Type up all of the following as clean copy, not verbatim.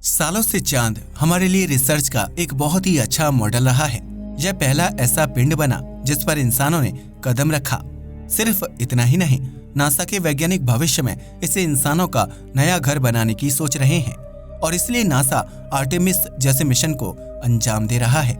सालों से चांद हमारे लिए रिसर्च का एक बहुत ही अच्छा मॉडल रहा है। यह पहला ऐसा पिंड बना जिस पर इंसानों ने कदम रखा। सिर्फ इतना ही नहीं, नासा के वैज्ञानिक भविष्य में इसे इंसानों का नया घर बनाने की सोच रहे हैं और इसलिए नासा आर्टेमिस जैसे मिशन को अंजाम दे रहा है।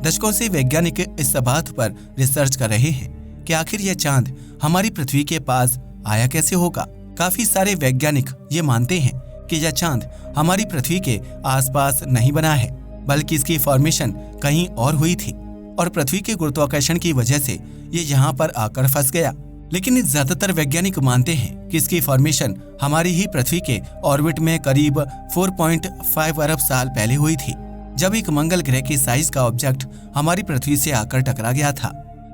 दशकों से वैज्ञानिक इस बात पर रिसर्च कर रहे हैं कि आखिर यह चांद हमारी पृथ्वी के पास आया कैसे होगा। काफी सारे वैज्ञानिक ये मानते हैं कि यह चांद हमारी पृथ्वी के आसपास नहीं बना है, बल्कि इसकी फॉर्मेशन कहीं और हुई थी और पृथ्वी के गुरुत्वाकर्षण की वजह से ये यहाँ पर आकर फंस गया। लेकिन ज्यादातर वैज्ञानिक मानते हैं कि इसकी फॉर्मेशन हमारी ही पृथ्वी के ऑर्बिट में करीब 4.5 अरब साल पहले हुई थी, जब एक मंगल ग्रह के साइज का ऑब्जेक्ट हमारी पृथ्वी से आकर टकरा गया था।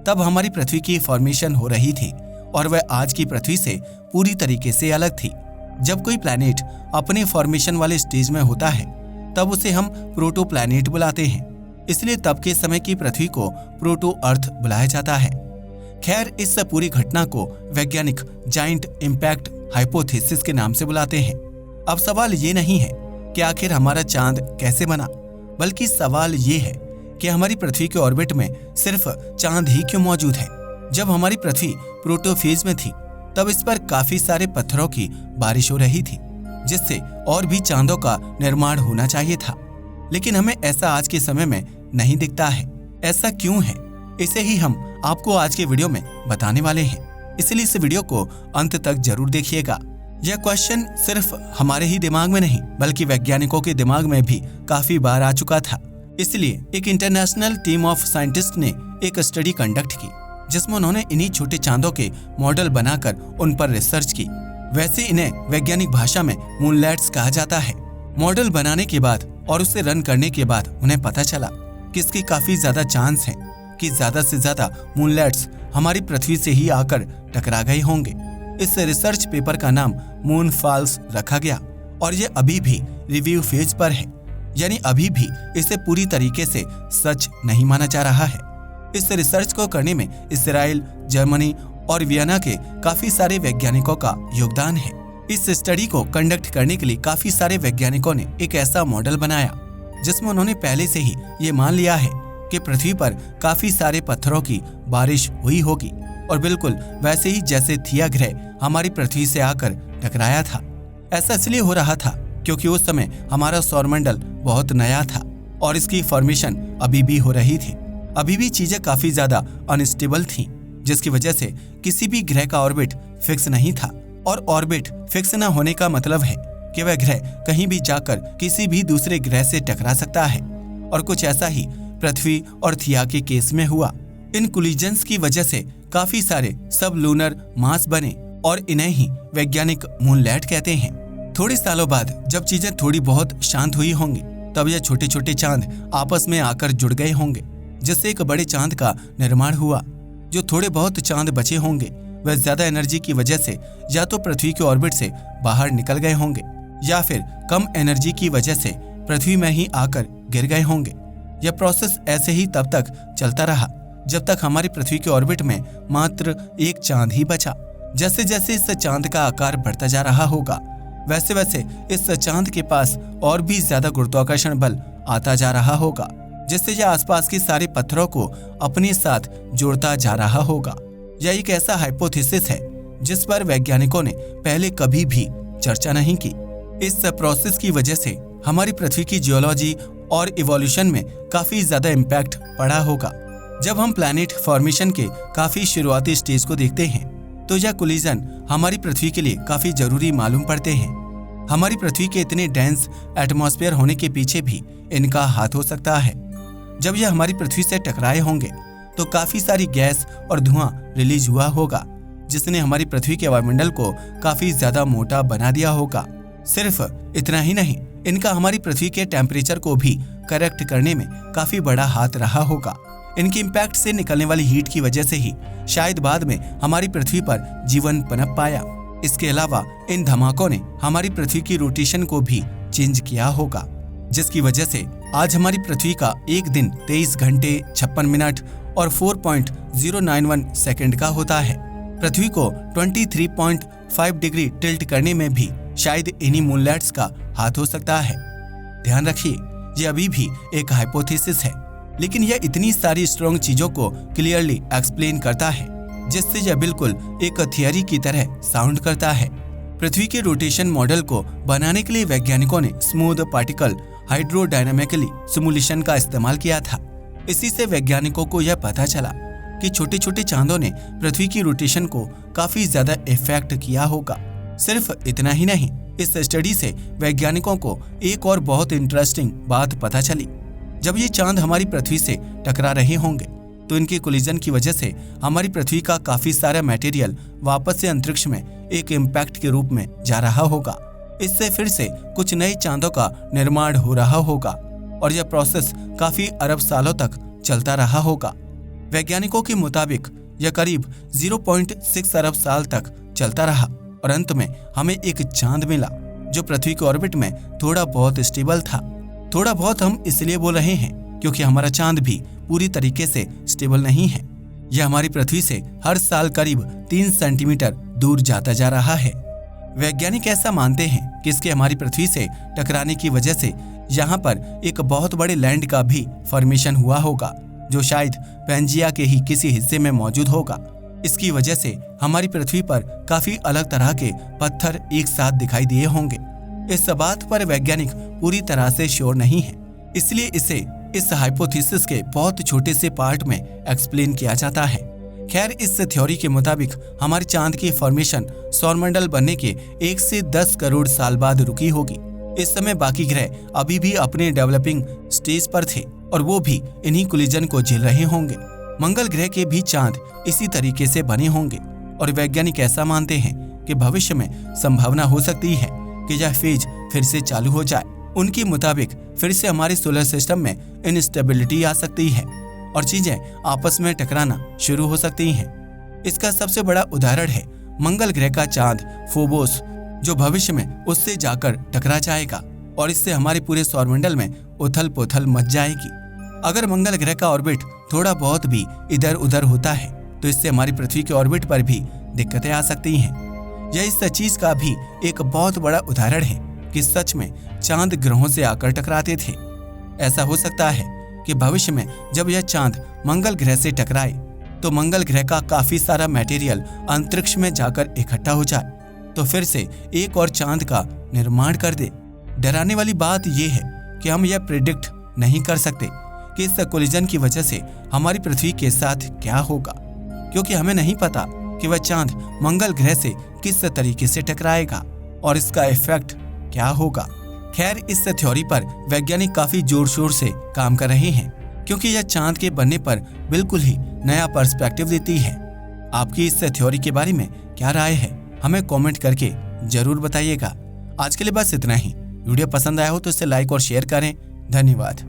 तब हमारी पृथ्वी की फॉर्मेशन हो रही थी और वह आज की पृथ्वी से पूरी तरीके से अलग थी। जब कोई प्लैनेट अपने फॉर्मेशन वाले स्टेज में होता है तब उसे हम प्रोटो प्लैनेट बुलाते हैं, इसलिए तब के समय की पृथ्वी को प्रोटो अर्थ बुलाया जाता है। खैर, इस पूरी घटना को वैज्ञानिक जाइंट इम्पैक्ट हाइपोथेसिस के नाम से बुलाते हैं। अब सवाल ये नहीं है कि आखिर हमारा चांद कैसे बना, बल्कि सवाल ये है कि हमारी पृथ्वी के ऑर्बिट में सिर्फ चांद ही क्यों मौजूद है। जब हमारी पृथ्वी प्रोटोफेज में थी तब इस पर काफी सारे पत्थरों की बारिश हो रही थी, जिससे और भी चांदों का निर्माण होना चाहिए था। लेकिन हमें ऐसा आज के समय में नहीं दिखता है। ऐसा क्यों है, इसे ही हम आपको आज के वीडियो में बताने वाले हैं, इसलिए इस वीडियो को अंत तक जरूर देखिएगा। यह क्वेश्चन सिर्फ हमारे ही दिमाग में नहीं, बल्कि वैज्ञानिकों के दिमाग में भी काफी बार आ चुका था। इसलिए एक इंटरनेशनल टीम ऑफ साइंटिस्ट ने एक स्टडी कंडक्ट की, जिसमें उन्होंने इन्हीं छोटे चांदों के मॉडल बनाकर उन पर रिसर्च की। वैसे इन्हें वैज्ञानिक भाषा में मूनलैट्स कहा जाता है। मॉडल बनाने के बाद और उसे रन करने के बाद उन्हें पता चला कि इसके काफी ज्यादा चांस हैं कि ज्यादा से ज्यादा मूनलैट्स हमारी पृथ्वी से ही आकर टकरा गए होंगे। इस रिसर्च पेपर का नाम मून फॉल्स रखा गया और ये अभी भी रिव्यू फेज पर है, यानी अभी भी इसे पूरी तरीके से सच नहीं माना जा रहा है। इस रिसर्च को करने में इजराइल, जर्मनी और वियना के काफी सारे वैज्ञानिकों का योगदान है। इस स्टडी को कंडक्ट करने के लिए काफी सारे वैज्ञानिकों ने एक ऐसा मॉडल बनाया जिसमें उन्होंने पहले से ही ये मान लिया है कि पृथ्वी पर काफी सारे पत्थरों की बारिश हुई होगी और बिल्कुल वैसे ही जैसे थिया ग्रह हमारी पृथ्वी से आकर टकराया था। ऐसा इसलिए हो रहा था क्योंकि उस समय हमारा सौरमंडल बहुत नया था और इसकी फॉर्मेशन अभी भी हो रही थी। अभी भी चीजें काफी ज्यादा अनस्टेबल थीं, जिसकी वजह से किसी भी ग्रह का ऑर्बिट फिक्स नहीं था और ऑर्बिट फिक्स न होने का मतलब है कि वह ग्रह कहीं भी जाकर किसी भी दूसरे ग्रह से टकरा सकता है और कुछ ऐसा ही पृथ्वी और थिया के केस में हुआ। इन कोलिजन्स की वजह से काफी सारे सब लूनर मास बने और इन्हें ही वैज्ञानिक मूनलैट कहते हैं। थोड़े सालों बाद जब चीजें थोड़ी बहुत शांत हुई होंगी तब यह छोटे छोटे चांद आपस में आकर जुड़ गए होंगे, जिससे एक बड़े चांद का निर्माण हुआ। जो थोड़े बहुत चांद बचे होंगे वह ज्यादा एनर्जी की वजह से या तो पृथ्वी के ऑर्बिट से बाहर निकल गए होंगे या फिर कम एनर्जी की वजह से पृथ्वी में ही आकर गिर गए होंगे। यह प्रोसेस ऐसे ही तब तक चलता रहा जब तक हमारी पृथ्वी के ऑर्बिट में मात्र एक चांद ही बचा। जैसे जैसे इस चांद का आकार बढ़ता जा रहा होगा वैसे वैसे इस चांद के पास और भी ज्यादा गुरुत्वाकर्षण बल आता जा रहा होगा, जिससे यह आसपास के सारे पत्थरों को अपने साथ जोड़ता जा रहा होगा। यह एक ऐसा हाइपोथेसिस है जिस पर वैज्ञानिकों ने पहले कभी भी चर्चा नहीं की। इस प्रोसेस की वजह से हमारी पृथ्वी की जियोलॉजी और इवोल्यूशन में काफी ज्यादा इम्पैक्ट पड़ा होगा। जब हम प्लैनेट फॉर्मेशन के काफी शुरुआती स्टेज को देखते हैं तो यह कोलिजन हमारी पृथ्वी के लिए काफी जरूरी मालूम पड़ते हैं। हमारी पृथ्वी के इतने डेंस एटमॉस्फेयर होने के पीछे भी इनका हाथ हो सकता है। जब यह हमारी पृथ्वी से टकराए होंगे तो काफी सारी गैस और धुआं रिलीज हुआ होगा, जिसने हमारी पृथ्वी के वायुमंडल को काफी ज्यादा मोटा बना दिया होगा। सिर्फ इतना ही नहीं, इनका हमारी पृथ्वी के टेम्परेचर को भी करेक्ट करने में काफी बड़ा हाथ रहा होगा। इनके इम्पैक्ट से निकलने वाली हीट की वजह से ही शायद बाद में हमारी पृथ्वी पर जीवन पनप पाया। इसके अलावा इन धमाकों ने हमारी पृथ्वी की रोटेशन को भी चेंज किया होगा, जिसकी वजह से आज हमारी पृथ्वी का एक दिन 23 घंटे 56 मिनट और 4.091 सेकंड का होता है। पृथ्वी को 23.5 डिग्री टिल्ट करने में भी शायद इन्हीं मूनलैट्स का हाथ हो सकता है। ध्यान रखिए, ये अभी भी एक हाइपोथेसिस है, लेकिन यह इतनी सारी स्ट्रॉन्ग चीजों को क्लियरली एक्सप्लेन करता है जिससे यह बिल्कुल एक थियरी की तरह साउंड करता है। पृथ्वी के रोटेशन मॉडल को बनाने के लिए वैज्ञानिकों ने स्मूथ पार्टिकल हाइड्रोडायनामिकली सिमुलेशन का इस्तेमाल किया था। इसी से वैज्ञानिकों को यह पता चला कि छोटे छोटे चांदों ने पृथ्वी की रोटेशन को काफी ज्यादा इफेक्ट किया होगा। सिर्फ इतना ही नहीं, इस स्टडी से वैज्ञानिकों को एक और बहुत इंटरेस्टिंग बात पता चली। जब ये चांद हमारी पृथ्वी से टकरा रहे होंगे तो इनके कोलिजन की वजह से हमारी पृथ्वी का काफी सारा मटेरियल वापस से अंतरिक्ष में एक इम्पैक्ट के रूप में जा रहा होगा। इससे फिर से कुछ नए चांदों का निर्माण हो रहा होगा और यह प्रोसेस काफी अरब सालों तक चलता रहा होगा। वैज्ञानिकों के मुताबिक यह करीब 0.6 अरब साल तक चलता रहा और अंत में हमें एक चांद मिला जो पृथ्वी के ऑर्बिट में थोड़ा बहुत स्टेबल था। थोड़ा बहुत हम इसलिए बोल रहे हैं क्योंकि हमारा चांद भी पूरी तरीके से स्टेबल नहीं है। यह हमारी पृथ्वी से हर साल करीब 3 सेंटीमीटर दूर जाता जा रहा है। वैज्ञानिक ऐसा मानते हैं कि इसके हमारी पृथ्वी से टकराने की वजह से यहाँ पर एक बहुत बड़े लैंड का भी फॉर्मेशन हुआ होगा जो शायद पैंजिया के ही किसी हिस्से में मौजूद होगा। इसकी वजह से हमारी पृथ्वी पर काफी अलग तरह के पत्थर एक साथ दिखाई दिए होंगे। इस बात पर वैज्ञानिक पूरी तरह से श्योर नहीं है, इसलिए इसे इस हाइपोथेसिस के बहुत छोटे से पार्ट में एक्सप्लेन किया जाता है। खैर, इस थ्योरी के मुताबिक हमारे चांद की फॉर्मेशन सौरमंडल बनने के 1 से 10 करोड़ साल बाद रुकी होगी। इस समय बाकी ग्रह अभी भी अपने डेवलपिंग स्टेज पर थे और वो भी इन्हीं कोलिजन को झेल रहे होंगे। मंगल ग्रह के भी चांद इसी तरीके से बने होंगे और वैज्ञानिक ऐसा मानते हैं कि भविष्य में संभावना हो सकती है कि यह फेज फिर से चालू हो जाए। उनके मुताबिक फिर से हमारे सोलर सिस्टम में इनस्टेबिलिटी आ सकती है और चीजें आपस में टकराना शुरू हो सकती हैं। इसका सबसे बड़ा उदाहरण है मंगल ग्रह का चांद फोबोस, जो भविष्य में उससे जाकर टकरा जाएगा और इससे हमारे पूरे सौरमंडल में उथल पुथल मच जाएगी। अगर मंगल ग्रह का ऑर्बिट थोड़ा बहुत भी इधर उधर होता है तो इससे हमारी पृथ्वी के ऑर्बिट पर भी दिक्कतें आ सकती हैं। यह इस चीज का भी एक बहुत बड़ा उदाहरण है कि सच में चांद ग्रहों से आकर टकराते थे। ऐसा हो सकता है कि भविष्य में जब यह चांद मंगल ग्रह से टकराए तो मंगल ग्रह का काफी सारा मटेरियल अंतरिक्ष में जाकर इकट्ठा हो जाए तो फिर से एक और चांद का निर्माण कर दे। डराने वाली बात यह है कि हम यह प्रिडिक्ट नहीं कर सकते कि इस कोलिजन की वजह से हमारी पृथ्वी के साथ क्या होगा, क्योंकि हमें नहीं पता कि वह चांद मंगल ग्रह से किस तरीके से टकराएगा और इसका इफेक्ट क्या होगा। खैर, इस थ्योरी पर वैज्ञानिक काफी जोर शोर से काम कर रहे हैं क्योंकि यह चांद के बनने पर बिल्कुल ही नया पर्सपेक्टिव देती है। आपकी इस थ्योरी के बारे में क्या राय है, हमें कमेंट करके जरूर बताइएगा। आज के लिए बस इतना ही। वीडियो पसंद आया हो तो इसे लाइक और शेयर करें। धन्यवाद।